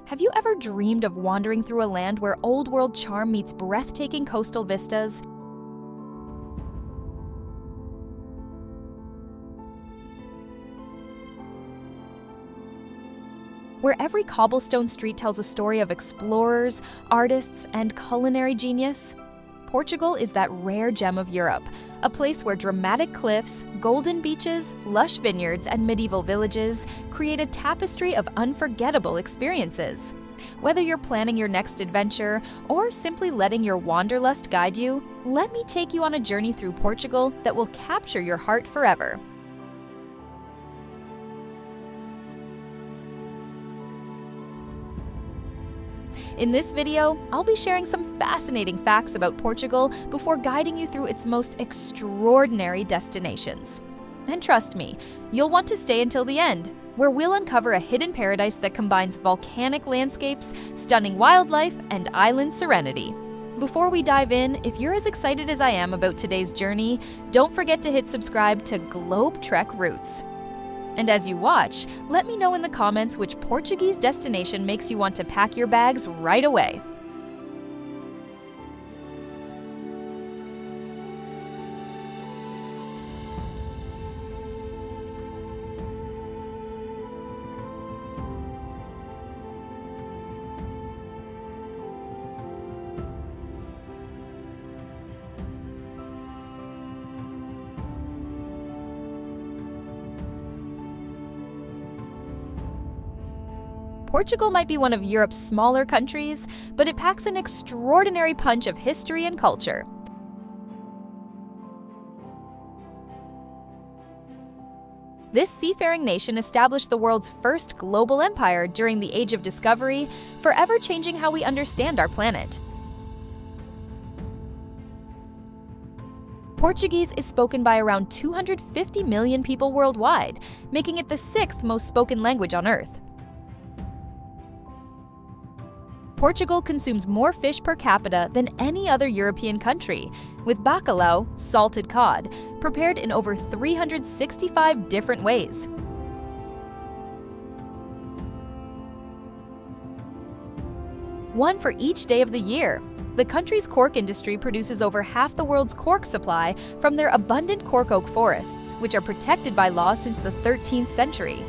Have you ever dreamed of wandering through a land where old-world charm meets breathtaking coastal vistas? Where every cobblestone street tells a story of explorers, artists, and culinary genius? Portugal is that rare gem of Europe, a place where dramatic cliffs, golden beaches, lush vineyards, and medieval villages create a tapestry of unforgettable experiences. Whether you're planning your next adventure or simply letting your wanderlust guide you, let me take you on a journey through Portugal that will capture your heart forever. In this video, I'll be sharing some fascinating facts about Portugal before guiding you through its most extraordinary destinations. And trust me, you'll want to stay until the end, where we'll uncover a hidden paradise that combines volcanic landscapes, stunning wildlife, and island serenity. Before we dive in, if you're as excited as I am about today's journey, don't forget to hit subscribe to Globe Trek Roots. And as you watch, let me know in the comments which Portuguese destination makes you want to pack your bags right away. Portugal might be one of Europe's smaller countries, but it packs an extraordinary punch of history and culture. This seafaring nation established the world's first global empire during the Age of Discovery, forever changing how we understand our planet. Portuguese is spoken by around 250 million people worldwide, making it the sixth most spoken language on Earth. Portugal consumes more fish per capita than any other European country, with bacalhau, salted cod, prepared in over 365 different ways. One for each day of the year. The country's cork industry produces over half the world's cork supply from their abundant cork oak forests, which are protected by law since the 13th century.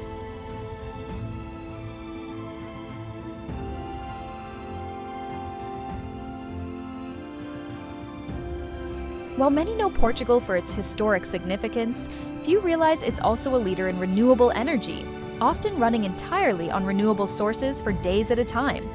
While many know Portugal for its historic significance, few realize it's also a leader in renewable energy, often running entirely on renewable sources for days at a time.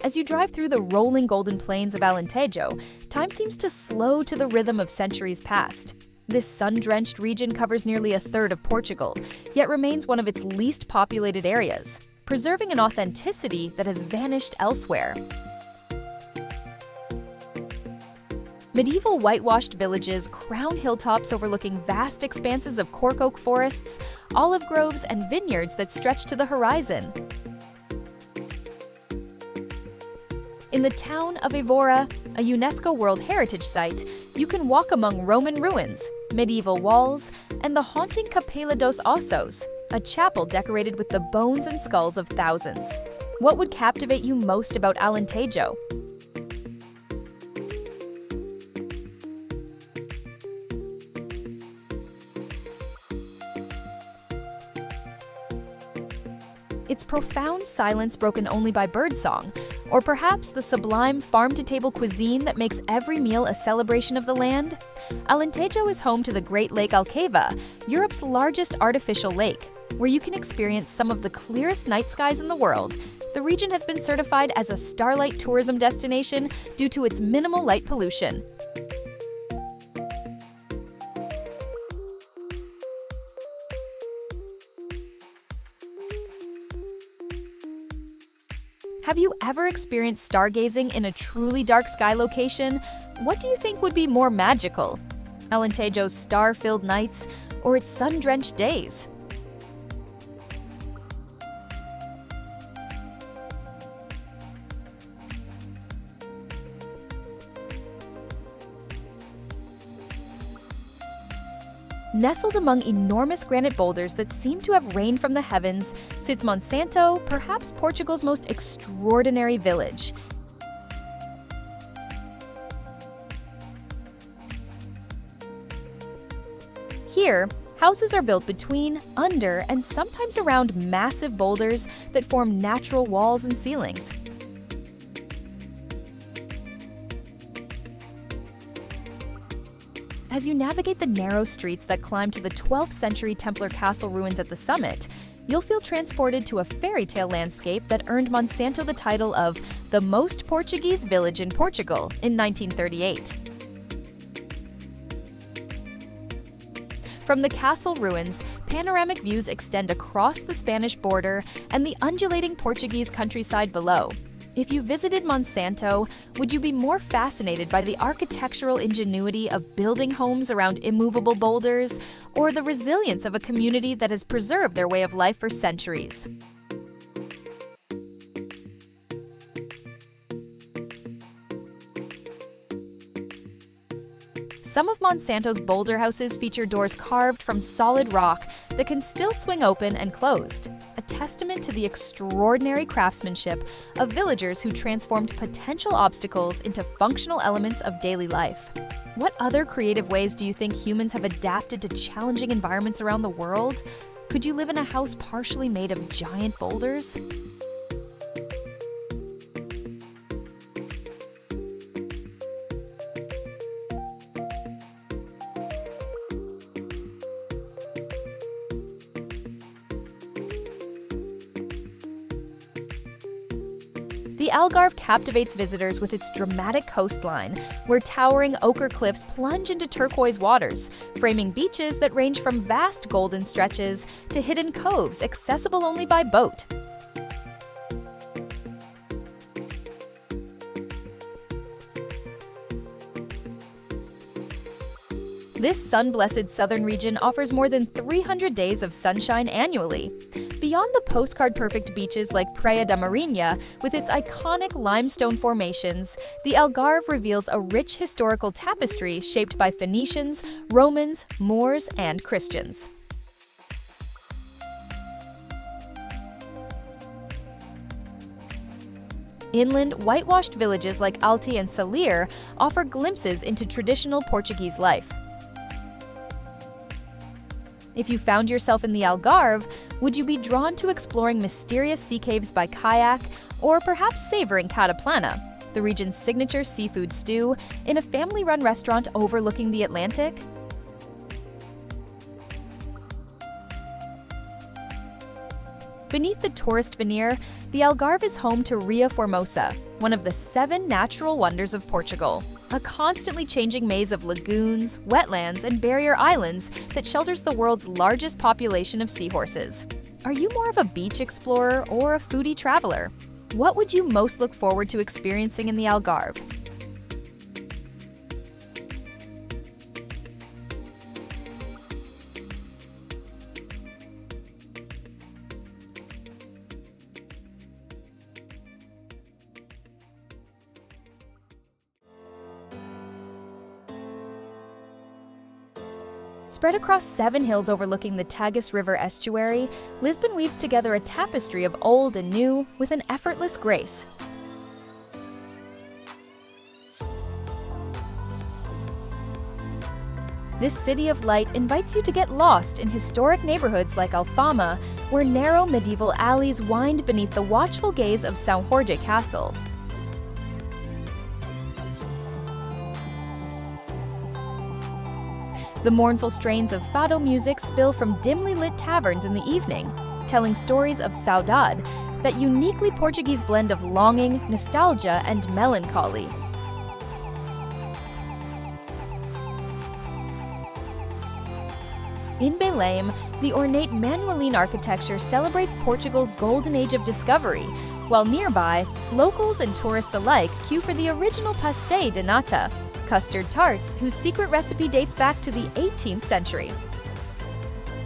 As you drive through the rolling golden plains of Alentejo, time seems to slow to the rhythm of centuries past. This sun-drenched region covers nearly a third of Portugal, yet remains one of its least populated areas, preserving an authenticity that has vanished elsewhere. Medieval whitewashed villages crown hilltops overlooking vast expanses of cork oak forests, olive groves, and vineyards that stretch to the horizon. In the town of Aveiro, a UNESCO World Heritage Site, you can walk among Roman ruins, medieval walls, and the haunting Capela dos Ossos, a chapel decorated with the bones and skulls of thousands. What would captivate you most about Alentejo? Its profound silence broken only by birdsong, or perhaps the sublime farm-to-table cuisine that makes every meal a celebration of the land? Alentejo is home to the Great Lake Algarve, Europe's largest artificial lake, where you can experience some of the clearest night skies in the world. The region has been certified as a starlight tourism destination due to its minimal light pollution. Have you ever experienced stargazing in a truly dark sky location? What do you think would be more magical? Alentejo's star-filled nights or its sun-drenched days? Nestled among enormous granite boulders that seem to have rained from the heavens sits Monsanto, perhaps Portugal's most extraordinary village. Here, houses are built between, under, and sometimes around massive boulders that form natural walls and ceilings. As you navigate the narrow streets that climb to the 12th century Templar castle ruins at the summit, you'll feel transported to a fairy tale landscape that earned Monsanto the title of the most Portuguese village in Portugal in 1938. From the castle ruins, panoramic views extend across the Spanish border and the undulating Portuguese countryside below. If you visited Monsanto, would you be more fascinated by the architectural ingenuity of building homes around immovable boulders, or the resilience of a community that has preserved their way of life for centuries? Some of Monsanto's boulder houses feature doors carved from solid rock that can still swing open and closed, a testament to the extraordinary craftsmanship of villagers who transformed potential obstacles into functional elements of daily life. What other creative ways do you think humans have adapted to challenging environments around the world? Could you live in a house partially made of giant boulders? The Algarve captivates visitors with its dramatic coastline, where towering ochre cliffs plunge into turquoise waters, framing beaches that range from vast golden stretches to hidden coves accessible only by boat. This sun-blessed southern region offers more than 300 days of sunshine annually. Beyond the postcard-perfect beaches like Praia da Marinha, with its iconic limestone formations, the Algarve reveals a rich historical tapestry shaped by Phoenicians, Romans, Moors, and Christians. Inland, whitewashed villages like Alti and Salir offer glimpses into traditional Portuguese life. If you found yourself in the Algarve, would you be drawn to exploring mysterious sea caves by kayak, or perhaps savoring cataplana, the region's signature seafood stew, in a family-run restaurant overlooking the Atlantic? Beneath the tourist veneer, the Algarve is home to Ria Formosa, one of the 7 natural wonders of Portugal, a constantly changing maze of lagoons, wetlands, and barrier islands that shelters the world's largest population of seahorses. Are you more of a beach explorer or a foodie traveler? What would you most look forward to experiencing in the Algarve? Spread across 7 hills overlooking the Tagus River estuary, Lisbon weaves together a tapestry of old and new with an effortless grace. This city of light invites you to get lost in historic neighborhoods like Alfama, where narrow medieval alleys wind beneath the watchful gaze of São Jorge Castle. The mournful strains of fado music spill from dimly lit taverns in the evening, telling stories of saudade, that uniquely Portuguese blend of longing, nostalgia, and melancholy. In Belém, the ornate Manueline architecture celebrates Portugal's golden age of discovery, while nearby, locals and tourists alike queue for the original pastel de nata, custard tarts whose secret recipe dates back to the 18th century.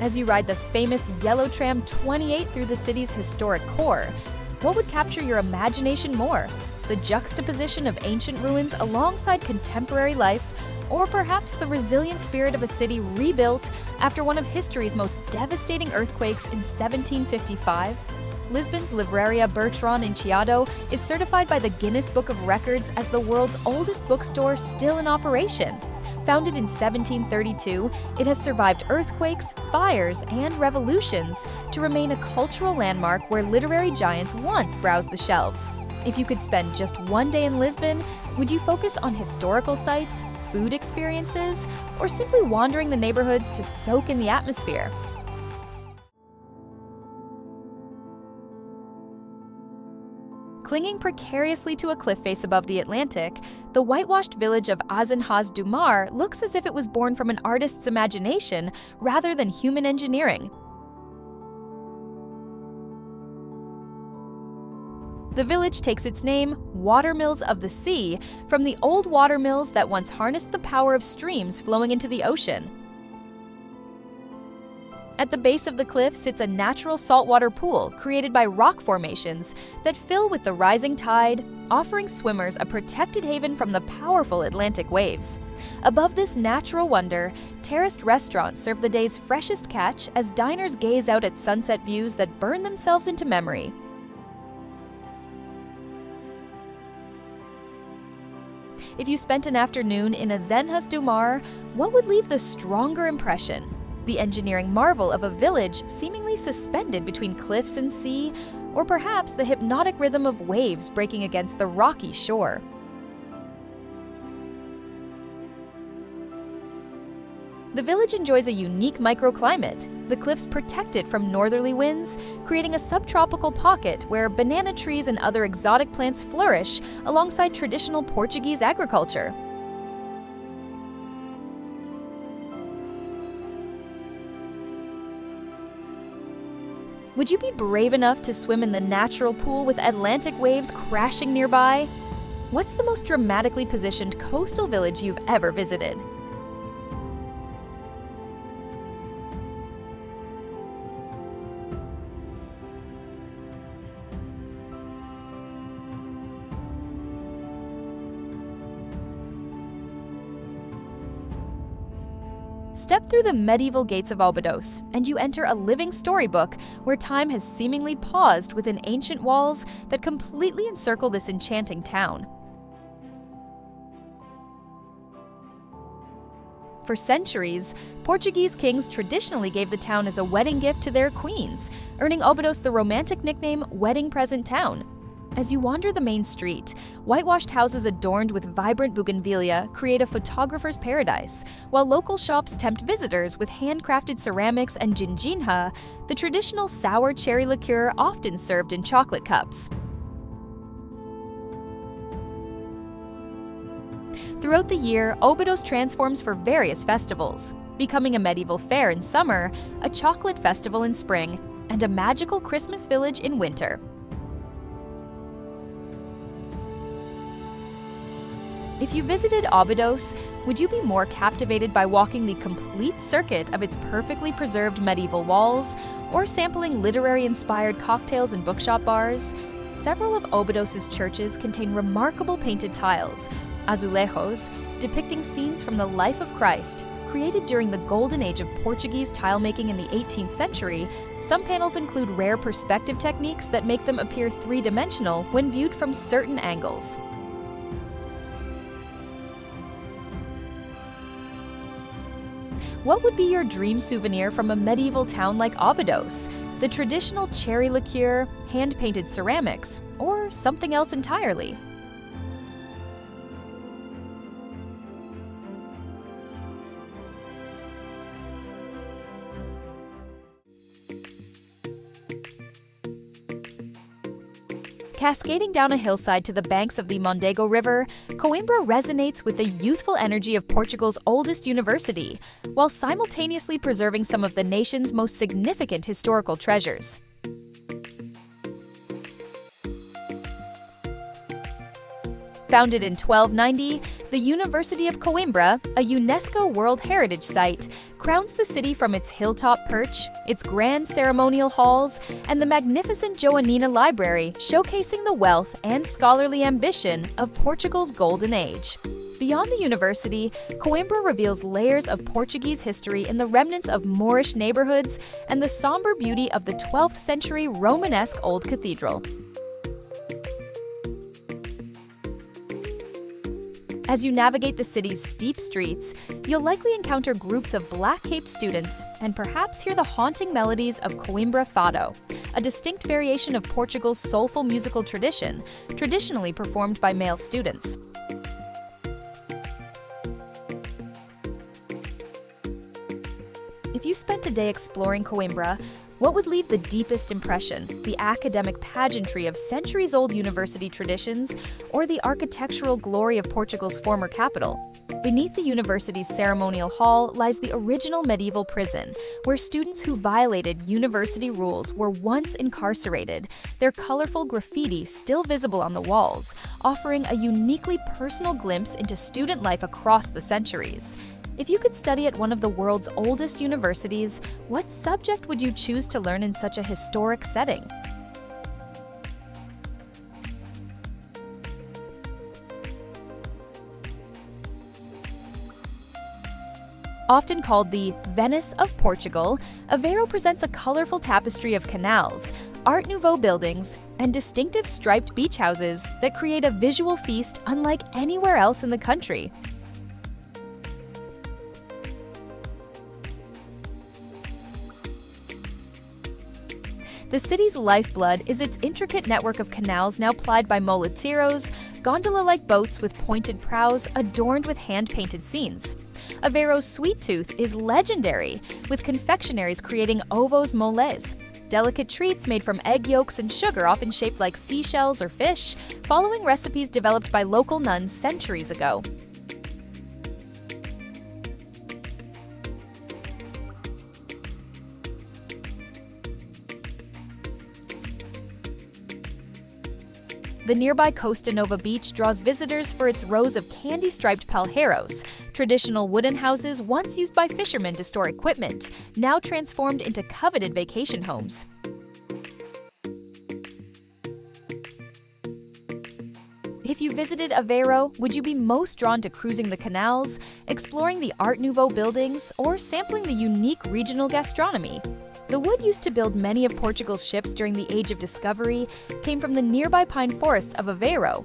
As you ride the famous yellow tram 28 through the city's historic core, what would capture your imagination more? The juxtaposition of ancient ruins alongside contemporary life, or perhaps the resilient spirit of a city rebuilt after one of history's most devastating earthquakes in 1755? Lisbon's Livraria Bertrand in Chiado is certified by the Guinness Book of Records as the world's oldest bookstore still in operation. Founded in 1732, it has survived earthquakes, fires, and revolutions to remain a cultural landmark where literary giants once browsed the shelves. If you could spend just one day in Lisbon, would you focus on historical sites, food experiences, or simply wandering the neighborhoods to soak in the atmosphere? Clinging precariously to a cliff face above the Atlantic, the whitewashed village of Azenhas do Mar looks as if it was born from an artist's imagination rather than human engineering. The village takes its name, Watermills of the Sea, from the old watermills that once harnessed the power of streams flowing into the ocean. At the base of the cliff sits a natural saltwater pool created by rock formations that fill with the rising tide, offering swimmers a protected haven from the powerful Atlantic waves. Above this natural wonder, terraced restaurants serve the day's freshest catch as diners gaze out at sunset views that burn themselves into memory. If you spent an afternoon in Azenhas do Mar, what would leave the stronger impression? The engineering marvel of a village seemingly suspended between cliffs and sea, or perhaps the hypnotic rhythm of waves breaking against the rocky shore. The village enjoys a unique microclimate. The cliffs protect it from northerly winds, creating a subtropical pocket where banana trees and other exotic plants flourish alongside traditional Portuguese agriculture. Would you be brave enough to swim in the natural pool with Atlantic waves crashing nearby? What's the most dramatically positioned coastal village you've ever visited? Step through the medieval gates of Obidos, and you enter a living storybook where time has seemingly paused within ancient walls that completely encircle this enchanting town. For centuries, Portuguese kings traditionally gave the town as a wedding gift to their queens, earning Obidos the romantic nickname Wedding Present Town. As you wander the main street, whitewashed houses adorned with vibrant bougainvillea create a photographer's paradise, while local shops tempt visitors with handcrafted ceramics and ginginha, the traditional sour cherry liqueur often served in chocolate cups. Throughout the year, Obidos transforms for various festivals, becoming a medieval fair in summer, a chocolate festival in spring, and a magical Christmas village in winter. If you visited Obidos, would you be more captivated by walking the complete circuit of its perfectly preserved medieval walls, or sampling literary-inspired cocktails and bookshop bars? Several of Obidos' churches contain remarkable painted tiles, azulejos, depicting scenes from the life of Christ. Created during the golden age of Portuguese tilemaking in the 18th century, some panels include rare perspective techniques that make them appear three-dimensional when viewed from certain angles. What would be your dream souvenir from a medieval town like Obidos? The traditional cherry liqueur, hand-painted ceramics, or something else entirely? Cascading down a hillside to the banks of the Mondego River, Coimbra resonates with the youthful energy of Portugal's oldest university, while simultaneously preserving some of the nation's most significant historical treasures. Founded in 1290, the University of Coimbra, a UNESCO World Heritage Site, crowns the city from its hilltop perch, its grand ceremonial halls, and the magnificent Joanina Library, showcasing the wealth and scholarly ambition of Portugal's golden age. Beyond the university, Coimbra reveals layers of Portuguese history in the remnants of Moorish neighborhoods and the somber beauty of the 12th century Romanesque Old Cathedral. As you navigate the city's steep streets, you'll likely encounter groups of black-caped students and perhaps hear the haunting melodies of Coimbra Fado, a distinct variation of Portugal's soulful musical tradition, traditionally performed by male students. If you spent a day exploring Coimbra, what would leave the deepest impression? The academic pageantry of centuries-old university traditions, or the architectural glory of Portugal's former capital? Beneath the university's ceremonial hall lies the original medieval prison, where students who violated university rules were once incarcerated, their colorful graffiti still visible on the walls, offering a uniquely personal glimpse into student life across the centuries. If you could study at one of the world's oldest universities, what subject would you choose to learn in such a historic setting? Often called the Venice of Portugal, Aveiro presents a colorful tapestry of canals, Art Nouveau buildings, and distinctive striped beach houses that create a visual feast unlike anywhere else in the country. The city's lifeblood is its intricate network of canals now plied by muleteiros, gondola-like boats with pointed prows adorned with hand-painted scenes. Aveiro's sweet tooth is legendary, with confectionaries creating ovos moles, delicate treats made from egg yolks and sugar often shaped like seashells or fish, following recipes developed by local nuns centuries ago. The nearby Costa Nova beach draws visitors for its rows of candy-striped palheiros, traditional wooden houses once used by fishermen to store equipment, now transformed into coveted vacation homes. If you visited Aveiro, would you be most drawn to cruising the canals, exploring the Art Nouveau buildings, or sampling the unique regional gastronomy? The wood used to build many of Portugal's ships during the Age of Discovery came from the nearby pine forests of Aveiro.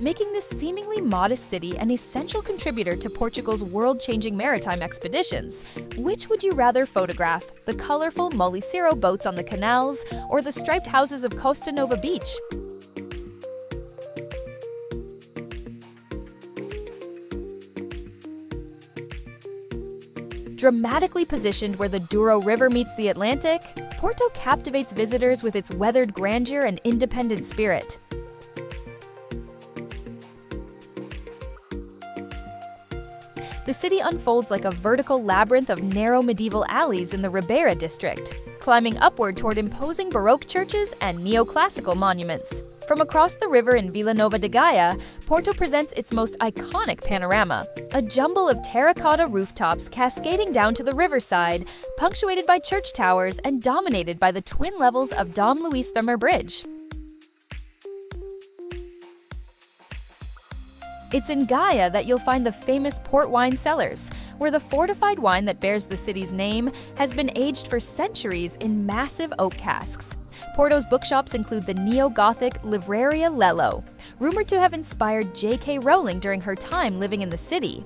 Making this seemingly modest city an essential contributor to Portugal's world-changing maritime expeditions. Which would you rather photograph, the colorful muleteiro boats on the canals or the striped houses of Costa Nova Beach? Dramatically positioned where the Douro River meets the Atlantic, Porto captivates visitors with its weathered grandeur and independent spirit. The city unfolds like a vertical labyrinth of narrow medieval alleys in the Ribeira district, climbing upward toward imposing Baroque churches and neoclassical monuments. From across the river in Vila Nova de Gaia, Porto presents its most iconic panorama, a jumble of terracotta rooftops cascading down to the riverside, punctuated by church towers and dominated by the twin levels of Dom Luís Thummer Bridge. It's in Gaia that you'll find the famous port wine cellars, where the fortified wine that bears the city's name has been aged for centuries in massive oak casks. Porto's bookshops include the neo-Gothic Livraria Lello, rumored to have inspired J.K. Rowling during her time living in the city.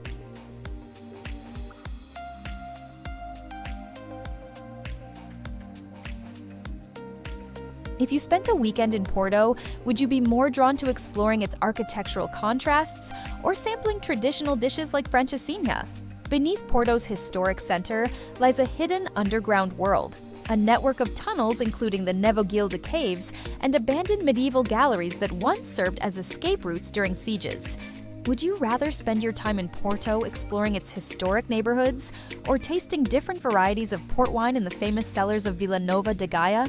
If you spent a weekend in Porto, would you be more drawn to exploring its architectural contrasts or sampling traditional dishes like francesinha? Beneath Porto's historic center lies a hidden underground world, a network of tunnels including the Nevogilde caves and abandoned medieval galleries that once served as escape routes during sieges. Would you rather spend your time in Porto exploring its historic neighborhoods or tasting different varieties of port wine in the famous cellars of Vila Nova de Gaia?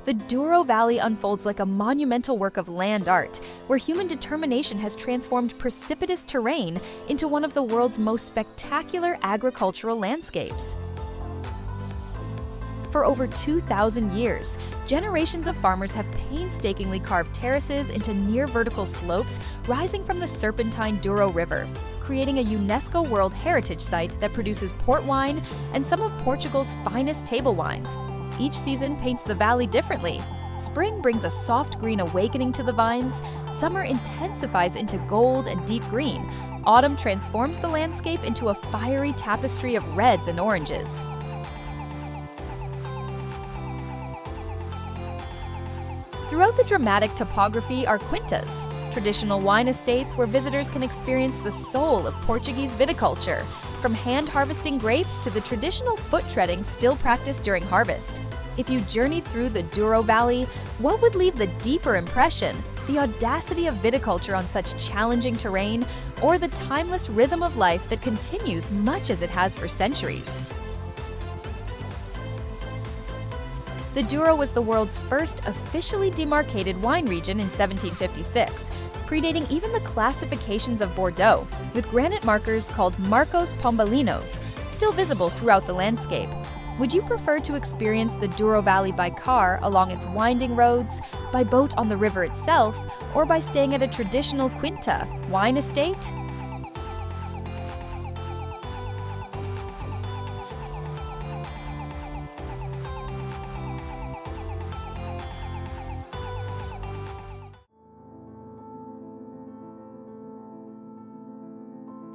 The Douro Valley unfolds like a monumental work of land art, where human determination has transformed precipitous terrain into one of the world's most spectacular agricultural landscapes. For over 2,000 years, generations of farmers have painstakingly carved terraces into near-vertical slopes rising from the serpentine Douro River, creating a UNESCO World Heritage Site that produces port wine and some of Portugal's finest table wines. Each season paints the valley differently. Spring brings a soft green awakening to the vines, summer intensifies into gold and deep green, autumn transforms the landscape into a fiery tapestry of reds and oranges. Throughout the dramatic topography are quintas, traditional wine estates where visitors can experience the soul of Portuguese viticulture, from hand-harvesting grapes to the traditional foot-treading still practiced during harvest. If you journeyed through the Douro Valley, what would leave the deeper impression? The audacity of viticulture on such challenging terrain, or the timeless rhythm of life that continues much as it has for centuries? The Douro was the world's first officially demarcated wine region in 1756, predating even the classifications of Bordeaux, with granite markers called Marcos Pombalinos still visible throughout the landscape. Would you prefer to experience the Douro Valley by car along its winding roads, by boat on the river itself, or by staying at a traditional quinta, wine estate?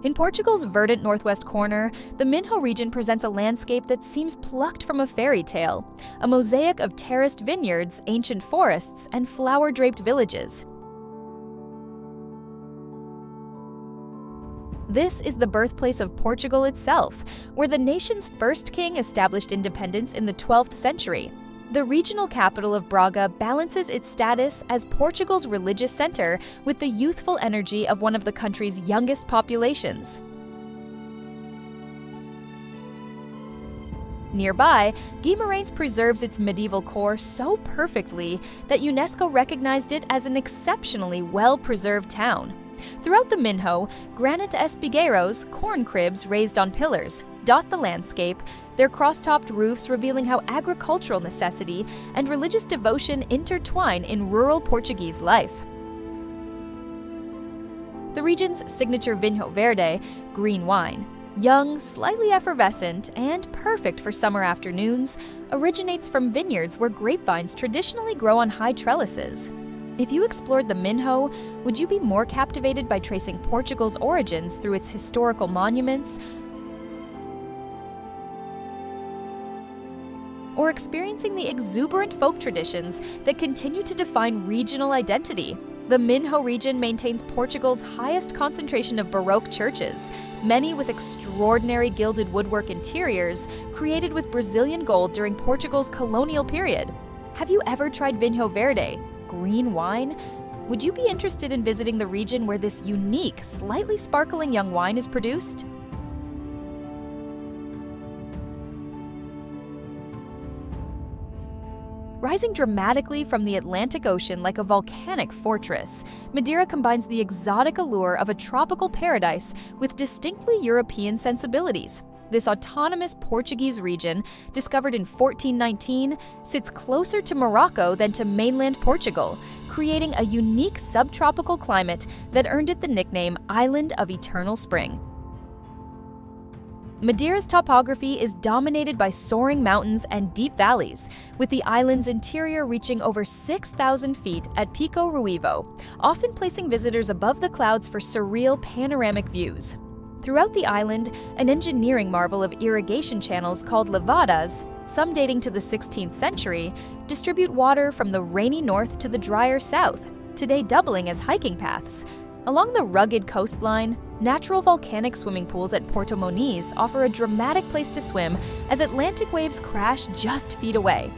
In Portugal's verdant northwest corner, the Minho region presents a landscape that seems plucked from a fairy tale, a mosaic of terraced vineyards, ancient forests, and flower-draped villages. This is the birthplace of Portugal itself, where the nation's first king established independence in the 12th century. The regional capital of Braga balances its status as Portugal's religious center with the youthful energy of one of the country's youngest populations. Nearby, Guimarães preserves its medieval core so perfectly that UNESCO recognized it as an exceptionally well-preserved town. Throughout the Minho, granite espigueiros, corn cribs raised on pillars, dot the landscape, their cross-topped roofs revealing how agricultural necessity and religious devotion intertwine in rural Portuguese life. The region's signature Vinho Verde, green wine, young, slightly effervescent, and perfect for summer afternoons, originates from vineyards where grapevines traditionally grow on high trellises. If you explored the Minho, would you be more captivated by tracing Portugal's origins through its historical monuments, or experiencing the exuberant folk traditions that continue to define regional identity? The Minho region maintains Portugal's highest concentration of Baroque churches, many with extraordinary gilded woodwork interiors created with Brazilian gold during Portugal's colonial period. Have you ever tried Vinho Verde, green wine? Would you be interested in visiting the region where this unique, slightly sparkling young wine is produced? Rising dramatically from the Atlantic Ocean like a volcanic fortress, Madeira combines the exotic allure of a tropical paradise with distinctly European sensibilities. This autonomous Portuguese region, discovered in 1419, sits closer to Morocco than to mainland Portugal, creating a unique subtropical climate that earned it the nickname Island of Eternal Spring. Madeira's topography is dominated by soaring mountains and deep valleys, with the island's interior reaching over 6,000 feet at Pico Ruivo, often placing visitors above the clouds for surreal panoramic views. Throughout the island, an engineering marvel of irrigation channels called levadas, some dating to the 16th century, distribute water from the rainy north to the drier south, today doubling as hiking paths. Along the rugged coastline, natural volcanic swimming pools at Porto Moniz offer a dramatic place to swim as Atlantic waves crash just feet away.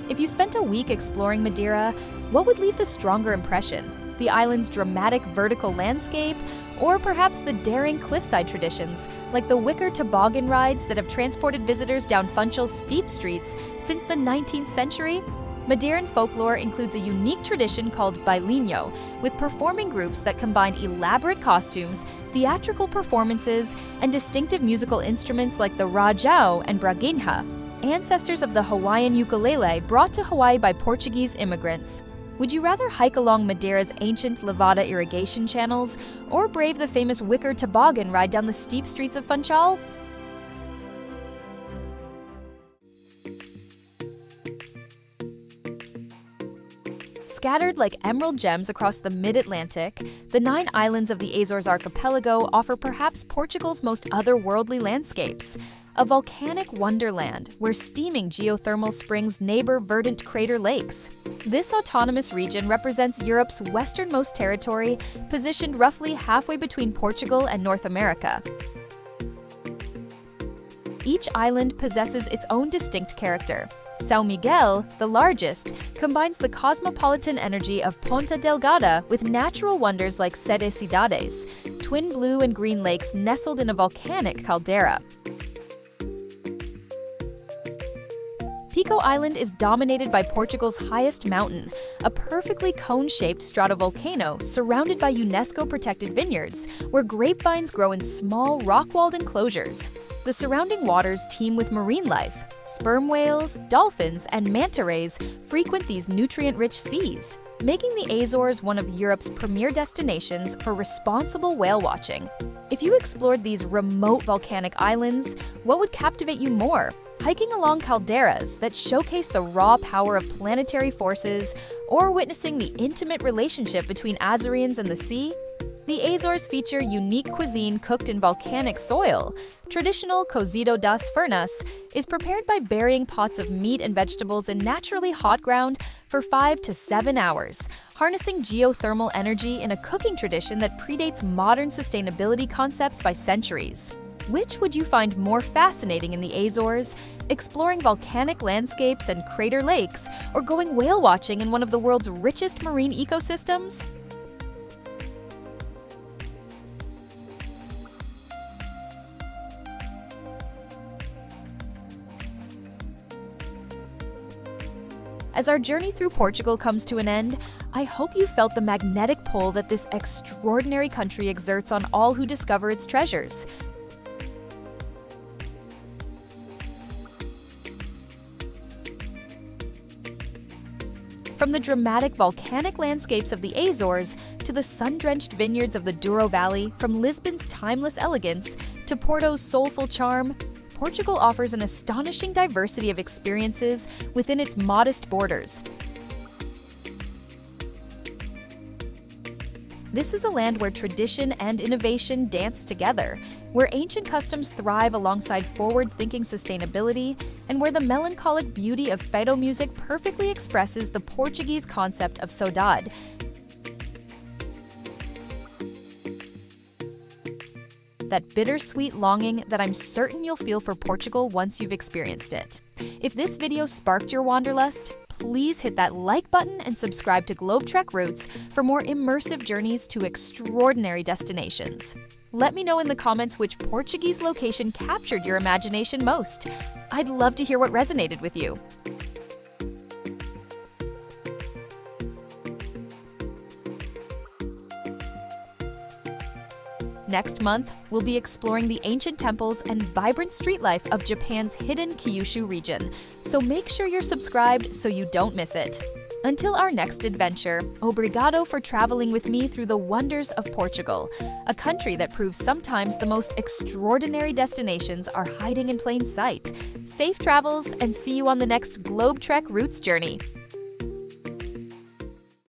If you spent a week exploring Madeira, what would leave the stronger impression? The island's dramatic vertical landscape, or perhaps the daring cliffside traditions, like the wicker toboggan rides that have transported visitors down Funchal's steep streets since the 19th century? Madeiran folklore includes a unique tradition called bailinho, with performing groups that combine elaborate costumes, theatrical performances, and distinctive musical instruments like the rajau and braguinha, ancestors of the Hawaiian ukulele brought to Hawaii by Portuguese immigrants. Would you rather hike along Madeira's ancient levada irrigation channels, or brave the famous wicker toboggan ride down the steep streets of Funchal? Scattered like emerald gems across the mid-Atlantic, the 9 islands of the Azores archipelago offer perhaps Portugal's most otherworldly landscapes. A volcanic wonderland where steaming geothermal springs neighbor verdant crater lakes. This autonomous region represents Europe's westernmost territory, positioned roughly halfway between Portugal and North America. Each island possesses its own distinct character. São Miguel, the largest, combines the cosmopolitan energy of Ponta Delgada with natural wonders like Sete Cidades, twin blue and green lakes nestled in a volcanic caldera. Pico Island is dominated by Portugal's highest mountain, a perfectly cone-shaped stratovolcano surrounded by UNESCO-protected vineyards, where grapevines grow in small rock-walled enclosures. The surrounding waters teem with marine life. Sperm whales, dolphins, and manta rays frequent these nutrient-rich seas, making the Azores one of Europe's premier destinations for responsible whale watching. If you explored these remote volcanic islands, what would captivate you more? Hiking along calderas that showcase the raw power of planetary forces, or witnessing the intimate relationship between Azoreans and the sea? The Azores feature unique cuisine cooked in volcanic soil. Traditional cozido das furnas is prepared by burying pots of meat and vegetables in naturally hot ground for 5 to 7 hours, harnessing geothermal energy in a cooking tradition that predates modern sustainability concepts by centuries. Which would you find more fascinating in the Azores, exploring volcanic landscapes and crater lakes, or going whale watching in one of the world's richest marine ecosystems? As our journey through Portugal comes to an end, I hope you felt the magnetic pull that this extraordinary country exerts on all who discover its treasures. From the dramatic volcanic landscapes of the Azores to the sun-drenched vineyards of the Douro Valley, from Lisbon's timeless elegance to Porto's soulful charm, Portugal offers an astonishing diversity of experiences within its modest borders. This is a land where tradition and innovation dance together, where ancient customs thrive alongside forward-thinking sustainability, and where the melancholic beauty of fado music perfectly expresses the Portuguese concept of saudade. That bittersweet longing that I'm certain you'll feel for Portugal once you've experienced it. If this video sparked your wanderlust, please hit that like button and subscribe to Globe Trek Roots for more immersive journeys to extraordinary destinations. Let me know in the comments which Portuguese location captured your imagination most. I'd love to hear what resonated with you. Next month, we'll be exploring the ancient temples and vibrant street life of Japan's hidden Kyushu region, so make sure you're subscribed so you don't miss it. Until our next adventure, obrigado for traveling with me through the wonders of Portugal, a country that proves sometimes the most extraordinary destinations are hiding in plain sight. Safe travels, and see you on the next Globe Trek Roots journey.